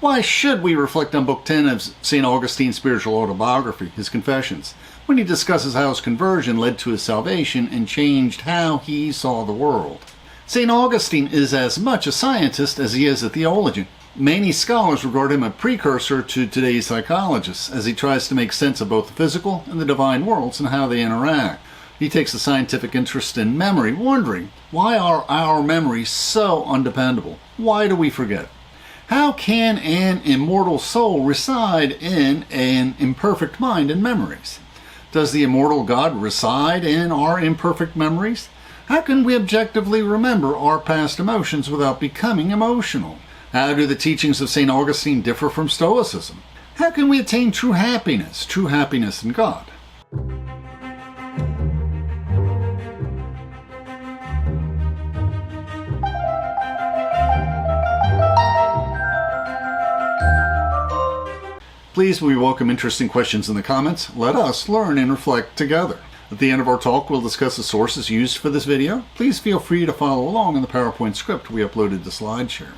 Why should we reflect on Book 10 of St. Augustine's spiritual autobiography, his Confessions, when he discusses how his conversion led to his salvation and changed how he saw the world? St. Augustine is as much a scientist as he is a theologian. Many scholars regard him a precursor to today's psychologists, as he tries to make sense of both the physical and the divine worlds and how they interact. He takes a scientific interest in memory, wondering, why are our memories so undependable? Why do we forget? How can an immortal soul reside in an imperfect mind and memories? Does the immortal God reside in our imperfect memories? How can we objectively remember our past emotions without becoming emotional? How do the teachings of St. Augustine differ from Stoicism? How can we attain true happiness in God? Please, we welcome interesting questions in the comments. Let us learn and reflect together. At the end of our talk, we'll discuss the sources used for this video. Please feel free to follow along in the PowerPoint script we uploaded to SlideShare.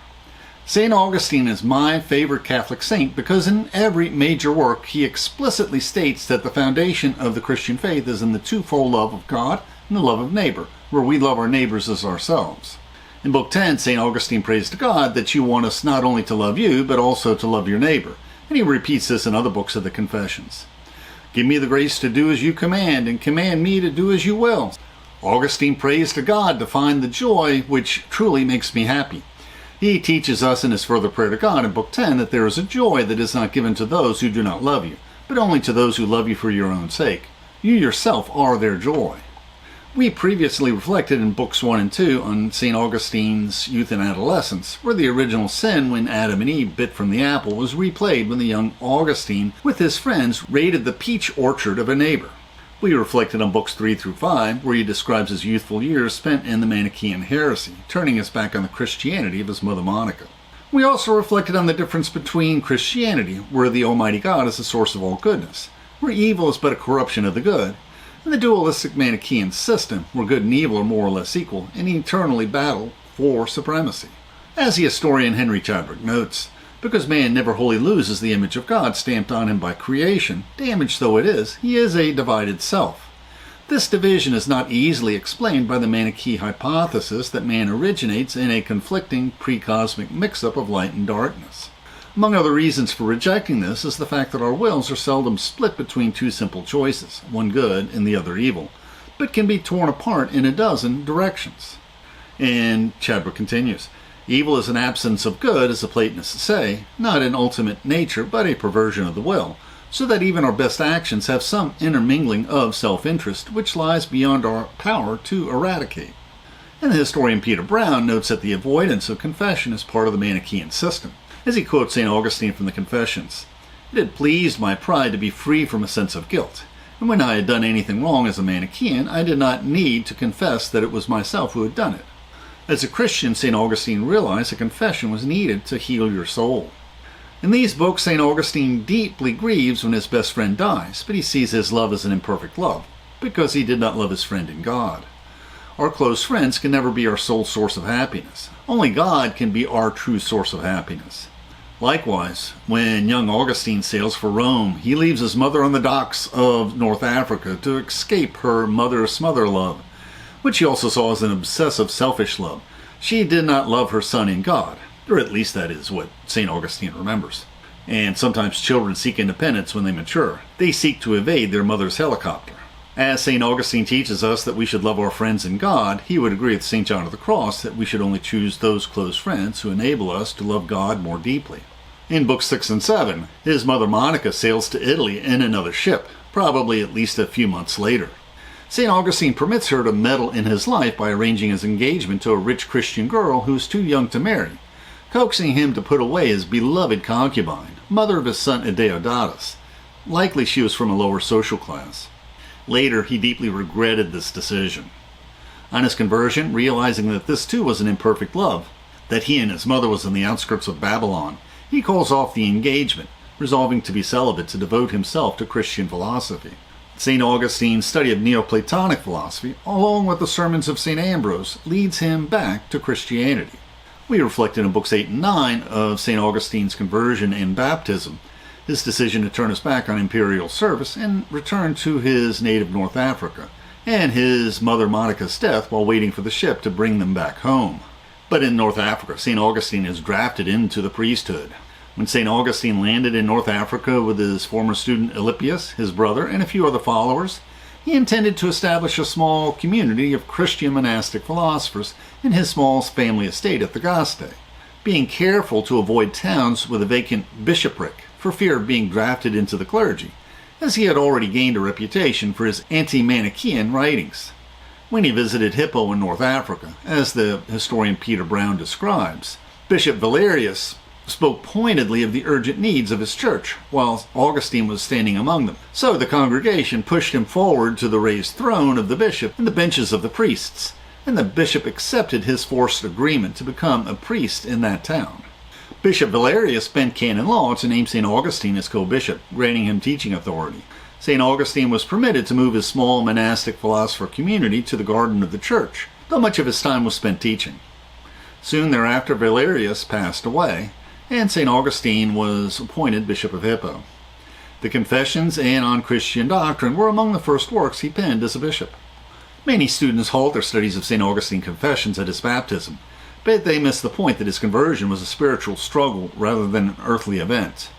St. Augustine is my favorite Catholic saint because in every major work he explicitly states that the foundation of the Christian faith is in the twofold love of God and the love of neighbor, where we love our neighbors as ourselves. In Book 10, St. Augustine prays to God that you want us not only to love you, but also to love your neighbor. And he repeats this in other books of the Confessions. Give me the grace to do as you command, and command me to do as you will. Augustine prays to God to find the joy which truly makes me happy. He teaches us in his further prayer to God in Book 10 that there is a joy that is not given to those who do not love you, but only to those who love you for your own sake. You yourself are their joy. We previously reflected in Books 1 and 2 on St. Augustine's youth and adolescence, where the original sin when Adam and Eve bit from the apple was replayed when the young Augustine, with his friends, raided the peach orchard of a neighbor. We reflected on Books 3 through 5, where he describes his youthful years spent in the Manichaean heresy, turning his back on the Christianity of his mother Monica. We also reflected on the difference between Christianity, where the Almighty God is the source of all goodness, where evil is but a corruption of the good, and the dualistic Manichaean system, where good and evil are more or less equal and eternally battle for supremacy. As the historian Henry Chadwick notes, because man never wholly loses the image of God stamped on him by creation, damaged though it is, he is a divided self. This division is not easily explained by the Manichaean hypothesis that man originates in a conflicting pre-cosmic mix-up of light and darkness. Among other reasons for rejecting this is the fact that our wills are seldom split between two simple choices, one good and the other evil, but can be torn apart in a dozen directions. And Chadwick continues, evil is an absence of good, as the Platonists say, not an ultimate nature, but a perversion of the will, so that even our best actions have some intermingling of self-interest which lies beyond our power to eradicate. And the historian Peter Brown notes that the avoidance of confession is part of the Manichaean system. As he quotes St. Augustine from the Confessions, it had pleased my pride to be free from a sense of guilt, and when I had done anything wrong as a Manichaean, I did not need to confess that it was myself who had done it. As a Christian, St. Augustine realized a confession was needed to heal your soul. In these books, St. Augustine deeply grieves when his best friend dies, but he sees his love as an imperfect love, because he did not love his friend in God. Our close friends can never be our sole source of happiness. Only God can be our true source of happiness. Likewise, when young Augustine sails for Rome, he leaves his mother on the docks of North Africa to escape her mother-smother love, which he also saw as an obsessive, selfish love. She did not love her son in God, or at least that is what St. Augustine remembers. And sometimes children seek independence when they mature. They seek to evade their mother's helicopter. As St. Augustine teaches us that we should love our friends in God, he would agree with St. John of the Cross that we should only choose those close friends who enable us to love God more deeply. In Books 6 and 7, his mother Monica sails to Italy in another ship, probably at least a few months later. St. Augustine permits her to meddle in his life by arranging his engagement to a rich Christian girl who is too young to marry, coaxing him to put away his beloved concubine, mother of his son Deodatus. Likely she was from a lower social class. Later, he deeply regretted this decision. On his conversion, realizing that this too was an imperfect love, that he and his mother was in the outskirts of Babylon, he calls off the engagement, resolving to be celibate to devote himself to Christian philosophy. St. Augustine's study of Neoplatonic philosophy, along with the sermons of St. Ambrose, leads him back to Christianity. We reflected in books 8 and 9 of St. Augustine's conversion and baptism, his decision to turn his back on imperial service and return to his native North Africa, and his mother Monica's death while waiting for the ship to bring them back home. But in North Africa, St. Augustine is drafted into the priesthood. When St. Augustine landed in North Africa with his former student Alypius, his brother, and a few other followers, he intended to establish a small community of Christian monastic philosophers in his small family estate at Thagaste, being careful to avoid towns with a vacant bishopric for fear of being drafted into the clergy, as he had already gained a reputation for his anti-Manichaean writings. When he visited Hippo in North Africa, as the historian Peter Brown describes, Bishop Valerius spoke pointedly of the urgent needs of his church, while Augustine was standing among them. So the congregation pushed him forward to the raised throne of the bishop and the benches of the priests, and the bishop accepted his forced agreement to become a priest in that town. Bishop Valerius bent canon law to name St. Augustine as co-bishop, granting him teaching authority. St. Augustine was permitted to move his small monastic philosopher community to the garden of the church, though much of his time was spent teaching. Soon thereafter, Valerius passed away, and St. Augustine was appointed Bishop of Hippo. The Confessions and On Christian Doctrine were among the first works he penned as a bishop. Many students halt their studies of St. Augustine Confessions at his baptism, but they miss the point that his conversion was a spiritual struggle rather than an earthly event.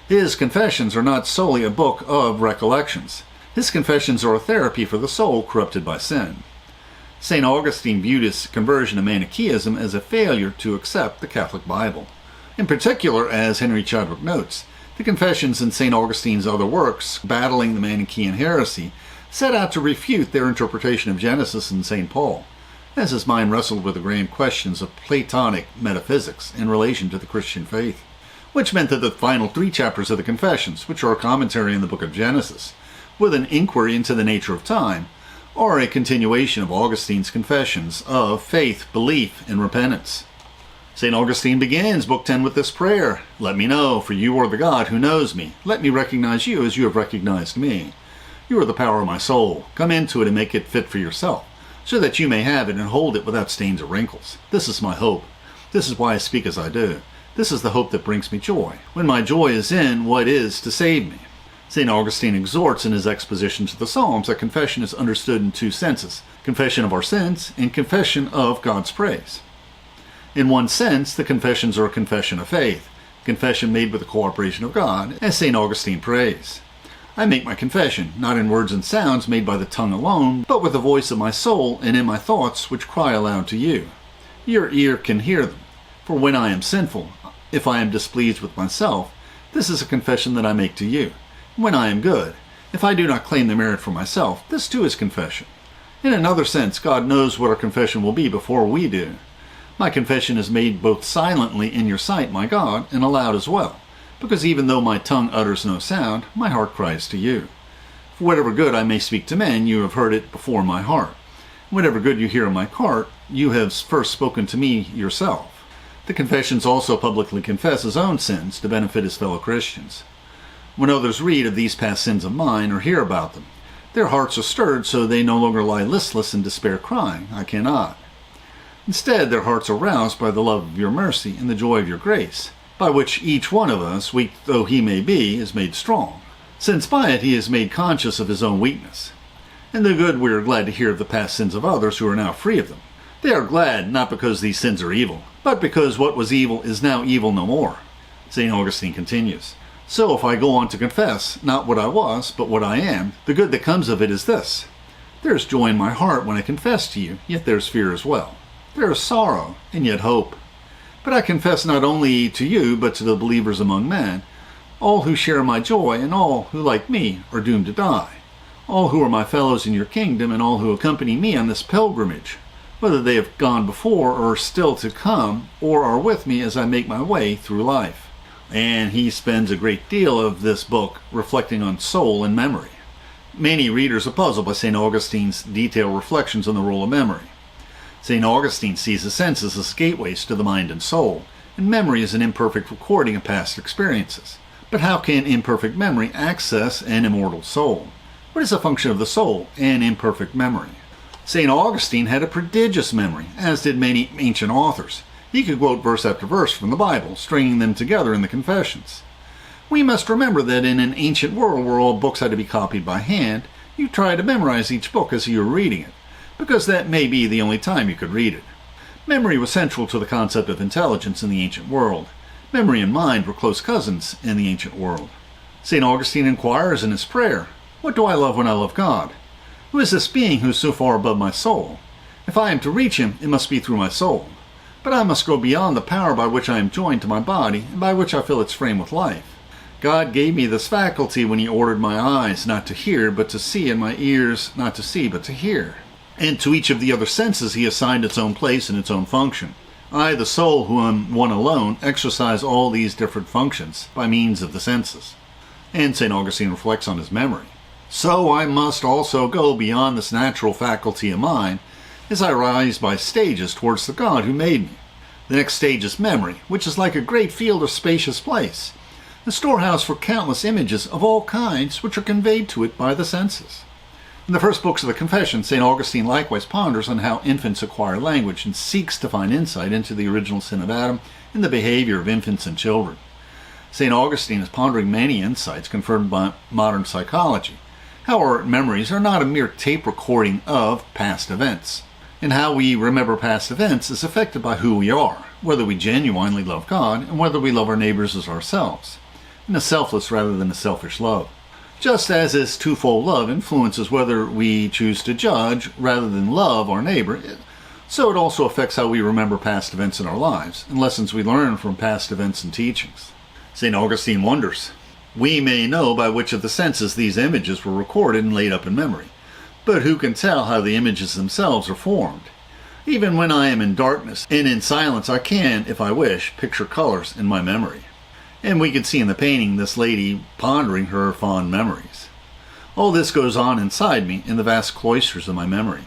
His Confessions are not solely a book of recollections. His Confessions are a therapy for the soul corrupted by sin. St. Augustine viewed his conversion to Manichaeism as a failure to accept the Catholic Bible. In particular, as Henry Chadwick notes, the Confessions and St. Augustine's other works, battling the Manichaean heresy, set out to refute their interpretation of Genesis and St. Paul, as his mind wrestled with the grand questions of Platonic metaphysics in relation to the Christian faith, which meant that the final 3 chapters of the Confessions, which are a commentary on the book of Genesis, with an inquiry into the nature of time, are a continuation of Augustine's confessions of faith, belief, and repentance. St. Augustine begins Book 10 with this prayer: "Let me know, for you are the God who knows me. Let me recognize you as you have recognized me. You are the power of my soul. Come into it and make it fit for yourself, so that you may have it and hold it without stains or wrinkles. This is my hope. This is why I speak as I do. This is the hope that brings me joy, when my joy is in what is to save me." St. Augustine exhorts in his exposition to the Psalms that confession is understood in 2 senses: confession of our sins and confession of God's praise. In one sense, the confessions are a confession of faith, confession made with the cooperation of God, as St. Augustine prays. "I make my confession, not in words and sounds made by the tongue alone, but with the voice of my soul and in my thoughts which cry aloud to you. Your ear can hear them. For when I am sinful, if I am displeased with myself, this is a confession that I make to you. When I am good, if I do not claim the merit for myself, this too is confession. In another sense, God knows what our confession will be before we do. My confession is made both silently in your sight, my God, and aloud as well, because even though my tongue utters no sound, my heart cries to you. For whatever good I may speak to men, you have heard it before my heart. Whatever good you hear in my heart, you have first spoken to me yourself." The Confessions also publicly confess his own sins to benefit his fellow Christians. When others read of these past sins of mine or hear about them, their hearts are stirred so they no longer lie listless in despair crying, "I cannot." Instead, their hearts are roused by the love of your mercy and the joy of your grace, by which each one of us, weak though he may be, is made strong, since by it he is made conscious of his own weakness. In the good we are glad to hear of the past sins of others who are now free of them. They are glad not because these sins are evil, but because what was evil is now evil no more. St. Augustine continues, "So if I go on to confess, not what I was, but what I am, the good that comes of it is this. There is joy in my heart when I confess to you, yet there is fear as well. There is sorrow, and yet hope. But I confess not only to you, but to the believers among men, all who share my joy, and all who, like me, are doomed to die, all who are my fellows in your kingdom, and all who accompany me on this pilgrimage, whether they have gone before or are still to come, or are with me as I make my way through life." And he spends a great deal of this book reflecting on soul and memory. Many readers are puzzled by St. Augustine's detailed reflections on the role of memory. St. Augustine sees the senses as gateways to the mind and soul, and memory is an imperfect recording of past experiences. But how can imperfect memory access an immortal soul? What is the function of the soul and imperfect memory? St. Augustine had a prodigious memory, as did many ancient authors. He could quote verse after verse from the Bible, stringing them together in the Confessions. We must remember that in an ancient world where all books had to be copied by hand, you tried to memorize each book as you were reading it, because that may be the only time you could read it. Memory was central to the concept of intelligence in the ancient world. Memory and mind were close cousins in the ancient world. St. Augustine inquires in his prayer, "What do I love when I love God? Who is this being who is so far above my soul? If I am to reach him, it must be through my soul. But I must go beyond the power by which I am joined to my body and by which I fill its frame with life. God gave me this faculty when he ordered my eyes not to hear but to see, and my ears not to see but to hear. And to each of the other senses he assigned its own place and its own function. I, the soul, who am one alone, exercise all these different functions by means of the senses." And St. Augustine reflects on his memory. "So I must also go beyond this natural faculty of mine as I rise by stages towards the God who made me. The next stage is memory, which is like a great field or spacious place, a storehouse for countless images of all kinds which are conveyed to it by the senses." In the first books of the Confession, St. Augustine likewise ponders on how infants acquire language and seeks to find insight into the original sin of Adam and the behavior of infants and children. St. Augustine is pondering many insights confirmed by modern psychology, how our memories are not a mere tape recording of past events, and how we remember past events is affected by who we are, whether we genuinely love God and whether we love our neighbors as ourselves, in a selfless rather than a selfish love. Just as this twofold love influences whether we choose to judge rather than love our neighbor, so it also affects how we remember past events in our lives and lessons we learn from past events and teachings. St. Augustine wonders, "We may know by which of the senses these images were recorded and laid up in memory, but who can tell how the images themselves are formed? Even when I am in darkness and in silence, I can, if I wish, picture colors in my memory." And we can see in the painting this lady pondering her fond memories. "All this goes on inside me in the vast cloisters of my memory.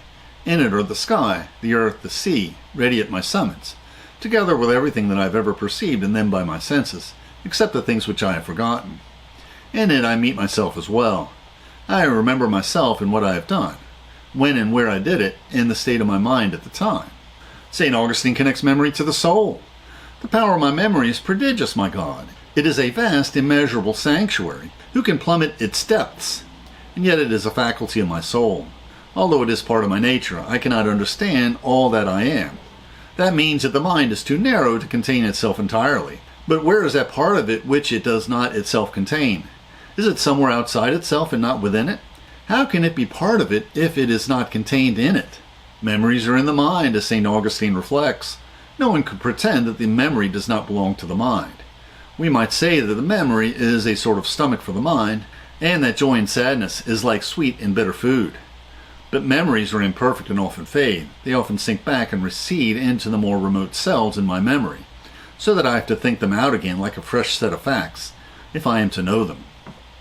In it are the sky, the earth, the sea, ready at my summons, together with everything that I have ever perceived in them by my senses, except the things which I have forgotten. In it I meet myself as well. I remember myself and what I have done, when and where I did it, and the state of my mind at the time." St. Augustine connects memory to the soul. "The power of my memory is prodigious, my God. It is a vast, immeasurable sanctuary. Who can plummet its depths? And yet it is a faculty of my soul. Although it is part of my nature, I cannot understand all that I am. That means that the mind is too narrow to contain itself entirely. But where is that part of it which it does not itself contain? Is it somewhere outside itself and not within it? How can it be part of it if it is not contained in it? Memories are in the mind, as St. Augustine reflects. No one could pretend that the memory does not belong to the mind. We might say that the memory is a sort of stomach for the mind, and that joy and sadness is like sweet and bitter food. But memories are imperfect and often fade. They often sink back and recede into the more remote cells in my memory, so that I have to think them out again like a fresh set of facts, if I am to know them."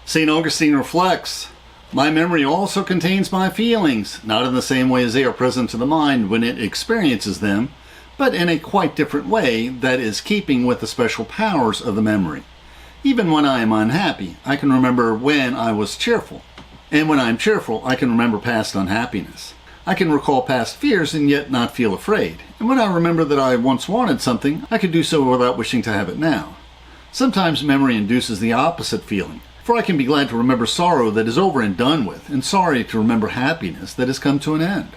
St. Augustine reflects, "My memory also contains my feelings, not in the same way as they are present to the mind when it experiences them, but in a quite different way that is keeping with the special powers of the memory. Even when I am unhappy, I can remember when I was cheerful. And when I am cheerful, I can remember past unhappiness. I can recall past fears and yet not feel afraid. And when I remember that I once wanted something, I can do so without wishing to have it now. Sometimes memory induces the opposite feeling, for I can be glad to remember sorrow that is over and done with, and sorry to remember happiness that has come to an end."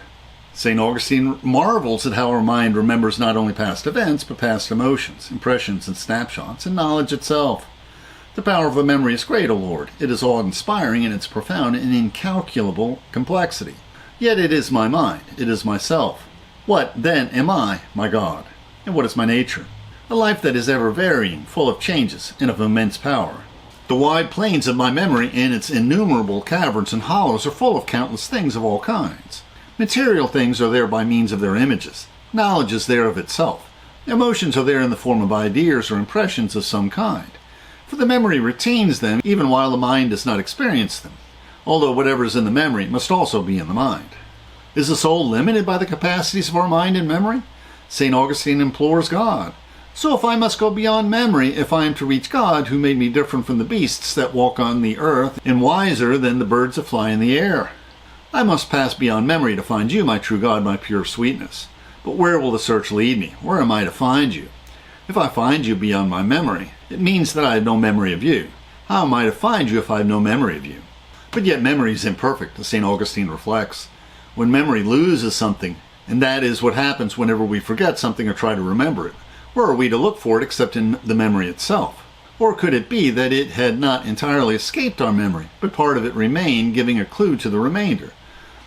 St. Augustine marvels at how our mind remembers not only past events, but past emotions, impressions, and snapshots, and knowledge itself. "The power of a memory is great, O Lord. It is awe-inspiring in its profound and incalculable complexity. Yet it is my mind. It is myself. What, then, am I, my God? And what is my nature? A life that is ever varying, full of changes, and of immense power. The wide plains of my memory and its innumerable caverns and hollows are full of countless things of all kinds. Material things are there by means of their images. Knowledge is there of itself. Emotions are there in the form of ideas or impressions of some kind. For the memory retains them even while the mind does not experience them, although whatever is in the memory must also be in the mind. Is the soul limited by the capacities of our mind and memory? St. Augustine implores God. So if I must go beyond memory, if I am to reach God, who made me different from the beasts that walk on the earth and wiser than the birds that fly in the air, I must pass beyond memory to find you, my true God, my pure sweetness. But where will the search lead me? Where am I to find you? If I find you beyond my memory, it means that I have no memory of you. How am I to find you if I have no memory of you? But yet memory is imperfect, as St. Augustine reflects. When memory loses something, and that is what happens whenever we forget something or try to remember it, where are we to look for it except in the memory itself? Or could it be that it had not entirely escaped our memory, but part of it remained, giving a clue to the remainder?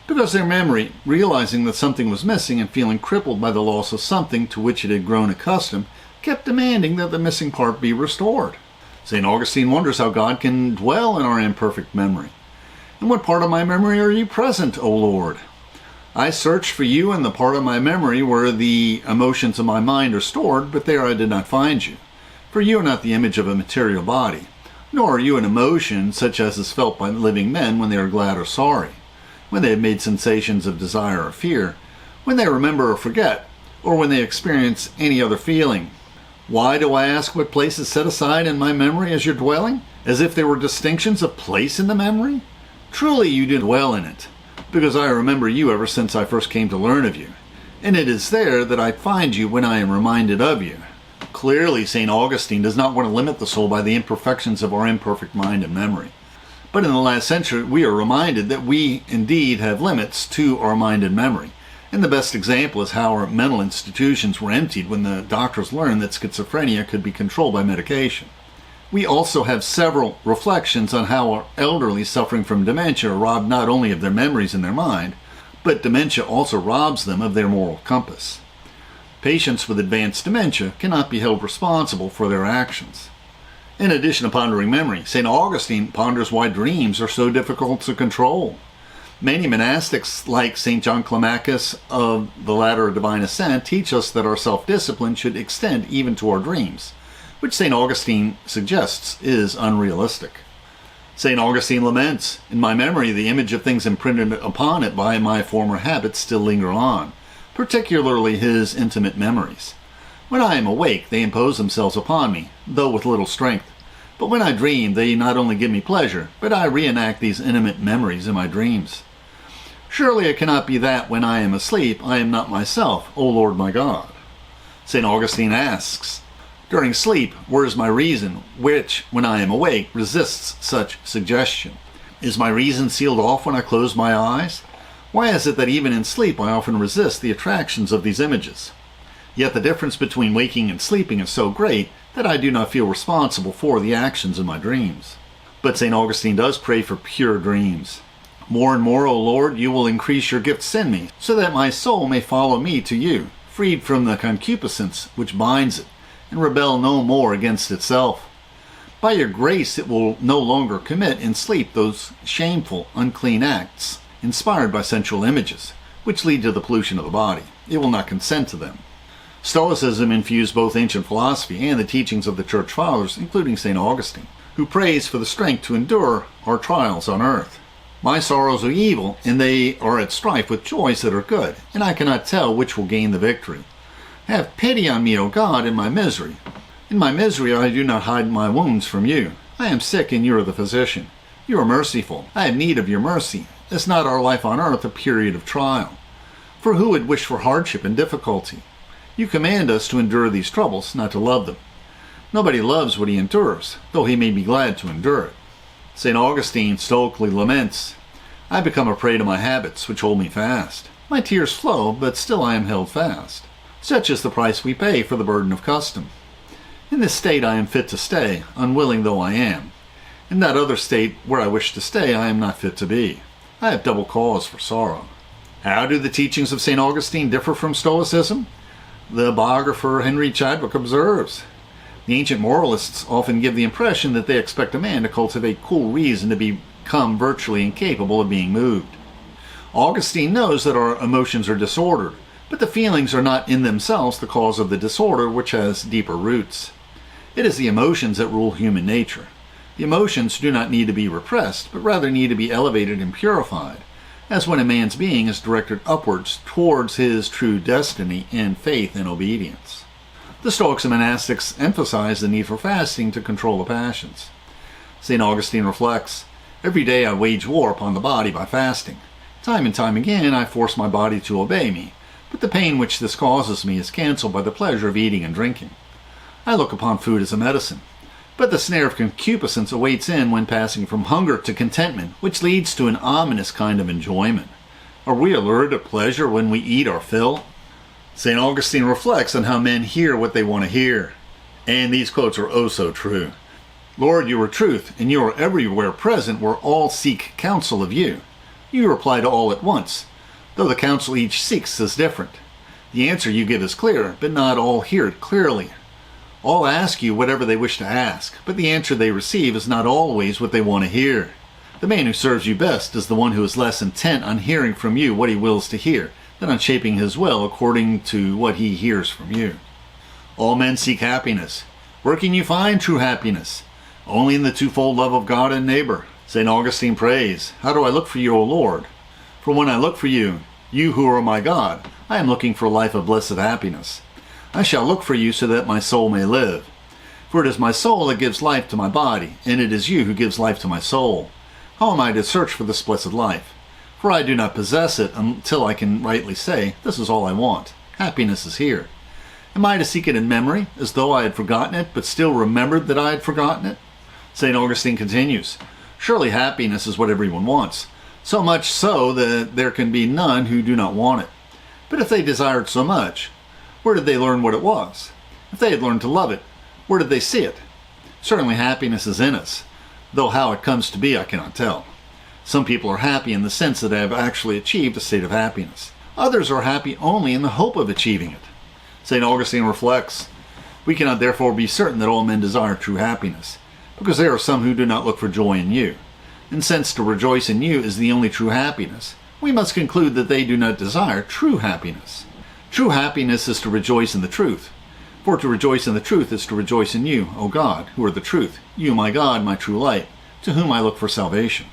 Because their memory, realizing that something was missing and feeling crippled by the loss of something to which it had grown accustomed, kept demanding that the missing part be restored. St. Augustine wonders how God can dwell in our imperfect memory. In what part of my memory are you present, O Lord? I searched for you in the part of my memory where the emotions of my mind are stored, but there I did not find you. For you are not the image of a material body, nor are you an emotion such as is felt by living men when they are glad or sorry, when they have made sensations of desire or fear, when they remember or forget, or when they experience any other feeling. Why do I ask what place is set aside in my memory as your dwelling? As if there were distinctions of place in the memory? Truly you do dwell in it, because I remember you ever since I first came to learn of you, and it is there that I find you when I am reminded of you. Clearly, St. Augustine does not want to limit the soul by the imperfections of our imperfect mind and memory. But in the last century, we are reminded that we indeed have limits to our mind and memory. And the best example is how our mental institutions were emptied when the doctors learned that schizophrenia could be controlled by medication. We also have several reflections on how our elderly suffering from dementia are robbed not only of their memories and their mind, but dementia also robs them of their moral compass. Patients with advanced dementia cannot be held responsible for their actions. In addition to pondering memory, St. Augustine ponders why dreams are so difficult to control. Many monastics, like St. John Climacus of the Ladder of Divine Ascent, teach us that our self-discipline should extend even to our dreams, which St. Augustine suggests is unrealistic. St. Augustine laments, "In my memory, the image of things imprinted upon it by my former habits still linger on, particularly his intimate memories. When I am awake, they impose themselves upon me, though with little strength. But when I dream, they not only give me pleasure, but I reenact these intimate memories in my dreams. Surely it cannot be that when I am asleep, I am not myself, O Lord my God." St. Augustine asks, "During sleep, where is my reason, which, when I am awake, resists such suggestion? Is my reason sealed off when I close my eyes? Why is it that even in sleep I often resist the attractions of these images? Yet the difference between waking and sleeping is so great that I do not feel responsible for the actions of my dreams." But St. Augustine does pray for pure dreams. "More and more, O Lord, you will increase your gifts in me, so that my soul may follow me to you, freed from the concupiscence which binds it, and rebel no more against itself. By your grace it will no longer commit in sleep those shameful, unclean acts, inspired by sensual images, which lead to the pollution of the body. It will not consent to them." Stoicism infused both ancient philosophy and the teachings of the Church Fathers, including St. Augustine, who prays for the strength to endure our trials on earth. "My sorrows are evil, and they are at strife with joys that are good, and I cannot tell which will gain the victory. Have pity on me, O God, in my misery. In my misery I do not hide my wounds from you. I am sick, and you are the physician. You are merciful. I have need of your mercy. Is not our life on earth a period of trial? For who would wish for hardship and difficulty? You command us to endure these troubles, not to love them. Nobody loves what he endures, though he may be glad to endure it." St. Augustine stoically laments, "I become a prey to my habits, which hold me fast. My tears flow, but still I am held fast. Such is the price we pay for the burden of custom. In this state I am fit to stay, unwilling though I am. In that other state where I wish to stay, I am not fit to be. I have double cause for sorrow." How do the teachings of St. Augustine differ from Stoicism? The biographer Henry Chadwick observes, "The ancient moralists often give the impression that they expect a man to cultivate cool reason to become virtually incapable of being moved. Augustine knows that our emotions are disordered, but the feelings are not in themselves the cause of the disorder, which has deeper roots. It is the emotions that rule human nature. The emotions do not need to be repressed, but rather need to be elevated and purified, as when a man's being is directed upwards towards his true destiny in faith and obedience." The Stoics and monastics emphasize the need for fasting to control the passions. St. Augustine reflects, "Every day I wage war upon the body by fasting. Time and time again I force my body to obey me, but the pain which this causes me is cancelled by the pleasure of eating and drinking. I look upon food as a medicine, but the snare of concupiscence awaits in when passing from hunger to contentment, which leads to an ominous kind of enjoyment. Are we allured to pleasure when we eat our fill? St. Augustine reflects on how men hear what they want to hear, and these quotes are oh so true. Lord, you are truth, and you are everywhere present where all seek counsel of you. You reply to all at once, though the counsel each seeks is different. The answer you give is clear, but not all hear it clearly. All ask you whatever they wish to ask, but the answer they receive is not always what they want to hear. The man who serves you best is the one who is less intent on hearing from you what he wills to hear, than on shaping his will according to what he hears from you. All men seek happiness. Where can you find true happiness? Only in the twofold love of God and neighbor. St. Augustine prays, how do I look for you, O Lord? For when I look for you, you who are my God, I am looking for a life of blessed happiness. I shall look for you so that my soul may live. For it is my soul that gives life to my body, and it is you who gives life to my soul. How am I to search for this blessed life? For I do not possess it until I can rightly say, this is all I want. Happiness is here. Am I to seek it in memory, as though I had forgotten it, but still remembered that I had forgotten it? St. Augustine continues, surely happiness is what everyone wants, so much so that there can be none who do not want it. But if they desired so much, where did they learn what it was? If they had learned to love it, where did they see it? Certainly happiness is in us, though how it comes to be I cannot tell. Some people are happy in the sense that they have actually achieved a state of happiness. Others are happy only in the hope of achieving it. St. Augustine reflects, we cannot therefore be certain that all men desire true happiness, because there are some who do not look for joy in you. And since to rejoice in you is the only true happiness, we must conclude that they do not desire true happiness. True happiness is to rejoice in the truth. For to rejoice in the truth is to rejoice in you, O God, who are the truth, you, my God, my true light, to whom I look for salvation.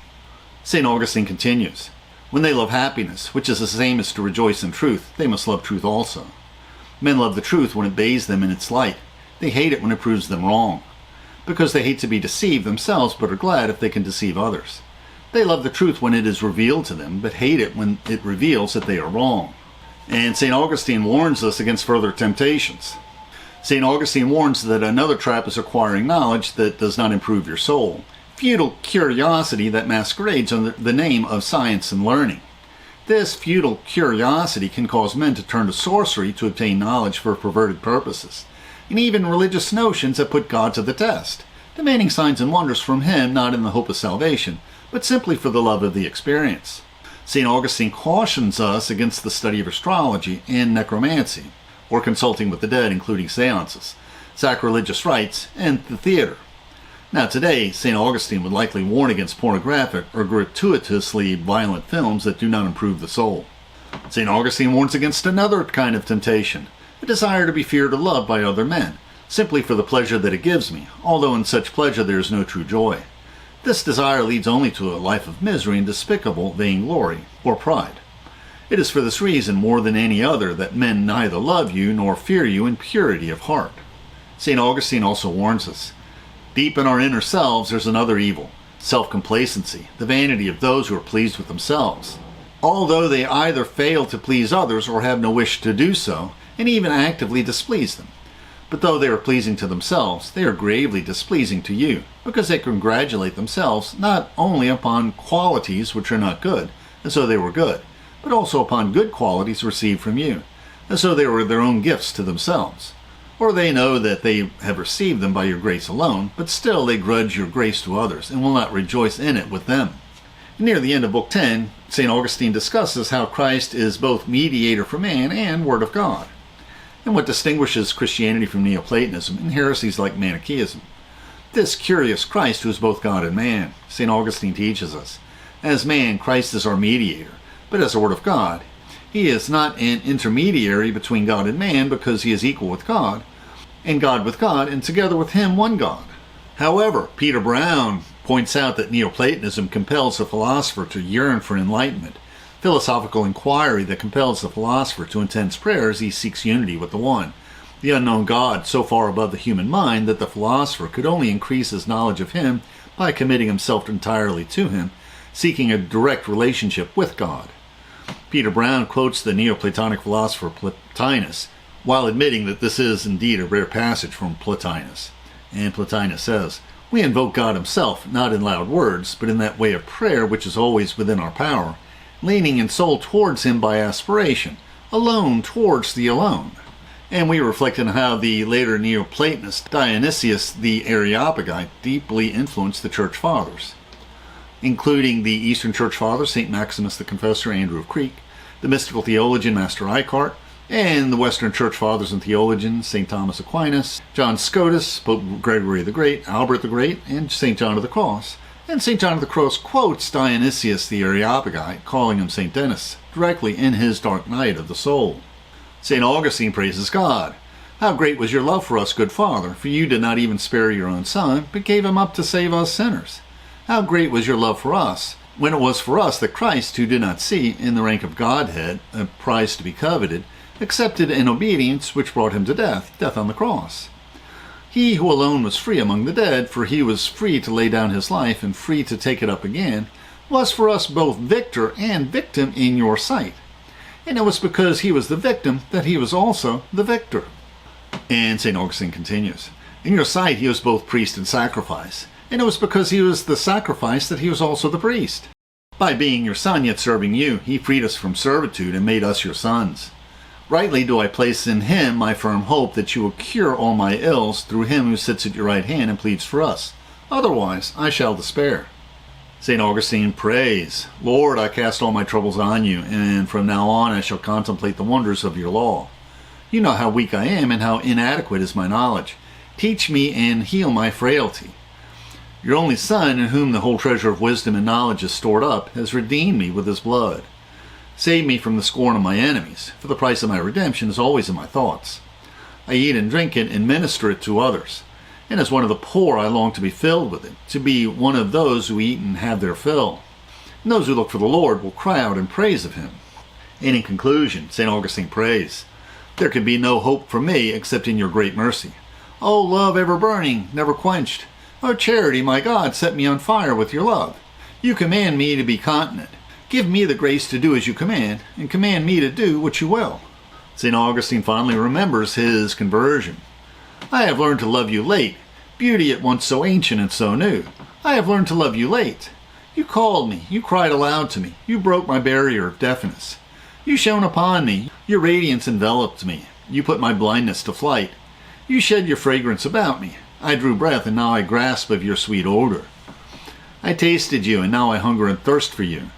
St. Augustine continues, when they love happiness, which is the same as to rejoice in truth, they must love truth also. Men love the truth when it bathes them in its light. They hate it when it proves them wrong, because they hate to be deceived themselves, but are glad if they can deceive others. They love the truth when it is revealed to them, but hate it when it reveals that they are wrong. And St. Augustine warns us against further temptations. St. Augustine warns that another trap is acquiring knowledge that does not improve your soul. Futile curiosity that masquerades under the name of science and learning. This futile curiosity can cause men to turn to sorcery to obtain knowledge for perverted purposes, and even religious notions that put God to the test, demanding signs and wonders from him not in the hope of salvation, but simply for the love of the experience. St. Augustine cautions us against the study of astrology and necromancy, or consulting with the dead, including seances, sacrilegious rites, and the theater. Now today, St. Augustine would likely warn against pornographic or gratuitously violent films that do not improve the soul. St. Augustine warns against another kind of temptation, a desire to be feared or loved by other men, simply for the pleasure that it gives me, although in such pleasure there is no true joy. This desire leads only to a life of misery and despicable vainglory or pride. It is for this reason, more than any other, that men neither love you nor fear you in purity of heart. St. Augustine also warns us, deep in our inner selves there's another evil, self-complacency, the vanity of those who are pleased with themselves. Although they either fail to please others or have no wish to do so, and even actively displease them. But though they are pleasing to themselves, they are gravely displeasing to you, because they congratulate themselves not only upon qualities which are not good, as though they were good, but also upon good qualities received from you, as though they were their own gifts to themselves. Or they know that they have received them by your grace alone, but still they grudge your grace to others, and will not rejoice in it with them. Near the end of Book 10, St. Augustine discusses how Christ is both mediator for man and Word of God, and what distinguishes Christianity from Neoplatonism and heresies like Manichaeism. This curious Christ who is both God and man, St. Augustine teaches us. As man, Christ is our mediator, but as the Word of God, he is not an intermediary between God and man because he is equal with God, and God with God, and together with him one God. However, Peter Brown points out that Neoplatonism compels the philosopher to yearn for enlightenment, philosophical inquiry that compels the philosopher to intense prayer as he seeks unity with the One, the unknown God so far above the human mind that the philosopher could only increase his knowledge of him by committing himself entirely to him, seeking a direct relationship with God. Peter Brown quotes the Neoplatonic philosopher Plotinus, while admitting that this is indeed a rare passage from Plotinus. And Plotinus says, "We invoke God himself, not in loud words, but in that way of prayer which is always within our power, leaning in soul towards him by aspiration, alone towards the alone." And we reflect on how the later Neoplatonist Dionysius the Areopagite deeply influenced the Church Fathers, including the Eastern Church Fathers, St. Maximus the Confessor, Andrew of Crete, the mystical theologian Master Eckhart, and the Western Church Fathers and theologians, St. Thomas Aquinas, John Scotus, Pope Gregory the Great, Albert the Great, and St. John of the Cross. And St. John of the Cross quotes Dionysius the Areopagite, calling him St. Denis, directly in his Dark Night of the Soul. St. Augustine praises God. "How great was your love for us, good Father, for you did not even spare your own Son, but gave him up to save us sinners. How great was your love for us, when it was for us that Christ, who did not see in the rank of Godhead a prize to be coveted, accepted an obedience which brought him to death on the cross. He who alone was free among the dead, for he was free to lay down his life and free to take it up again, was for us both victor and victim in your sight. And it was because he was the victim that he was also the victor." And St. Augustine continues, "In your sight he was both priest and sacrifice, and it was because he was the sacrifice that he was also the priest. By being your son yet serving you, he freed us from servitude and made us your sons. Rightly do I place in him my firm hope that you will cure all my ills through him who sits at your right hand and pleads for us. Otherwise I shall despair." St. Augustine prays, "Lord, I cast all my troubles on you, and from now on I shall contemplate the wonders of your law. You know how weak I am and how inadequate is my knowledge. Teach me and heal my frailty. Your only Son, in whom the whole treasure of wisdom and knowledge is stored up, has redeemed me with his blood. Save me from the scorn of my enemies, for the price of my redemption is always in my thoughts. I eat and drink it and minister it to others. And as one of the poor I long to be filled with it, to be one of those who eat and have their fill. And those who look for the Lord will cry out in praise of him." And in conclusion, St. Augustine prays, "There can be no hope for me except in your great mercy. O love ever burning, never quenched. O charity, my God, set me on fire with your love. You command me to be continent. Give me the grace to do as you command, and command me to do what you will." St. Augustine fondly remembers his conversion. "I have learned to love you late, beauty at once so ancient and so new. I have learned to love you late. You called me, you cried aloud to me, you broke my barrier of deafness. You shone upon me, your radiance enveloped me, you put my blindness to flight. You shed your fragrance about me. I drew breath, and now I grasp of your sweet odor. I tasted you, and now I hunger and thirst for you.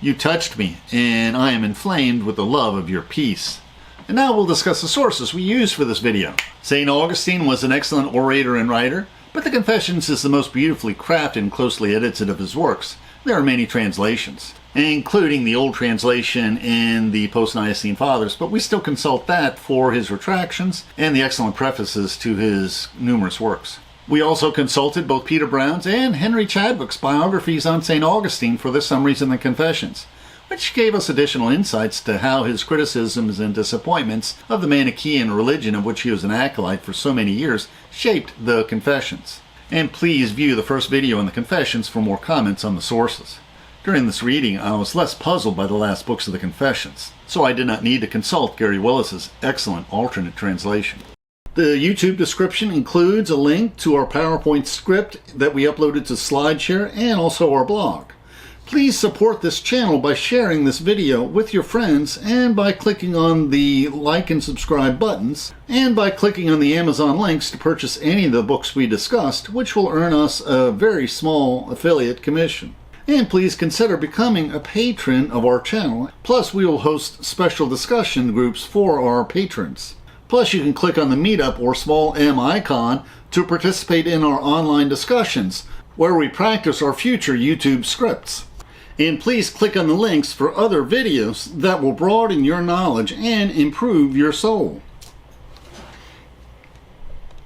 You touched me, and I am inflamed with the love of your peace." And now we'll discuss the sources we use for this video. St. Augustine was an excellent orator and writer, but the Confessions is the most beautifully crafted and closely edited of his works. There are many translations, including the Old Translation in the Post-Nicene Fathers, but we still consult that for his retractions and the excellent prefaces to his numerous works. We also consulted both Peter Brown's and Henry Chadwick's biographies on St. Augustine for the summaries in the Confessions, which gave us additional insights to how his criticisms and disappointments of the Manichaean religion of which he was an acolyte for so many years shaped the Confessions. And please view the first video in the Confessions for more comments on the sources. During this reading, I was less puzzled by the last books of the Confessions, so I did not need to consult Gary Willis's excellent alternate translation. The YouTube description includes a link to our PowerPoint script that we uploaded to SlideShare and also our blog. Please support this channel by sharing this video with your friends and by clicking on the like and subscribe buttons and by clicking on the Amazon links to purchase any of the books we discussed, which will earn us a very small affiliate commission. And please consider becoming a patron of our channel. Plus, we will host special discussion groups for our patrons. Plus, you can click on the Meetup or small M icon to participate in our online discussions, where we practice our future YouTube scripts. And please click on the links for other videos that will broaden your knowledge and improve your soul.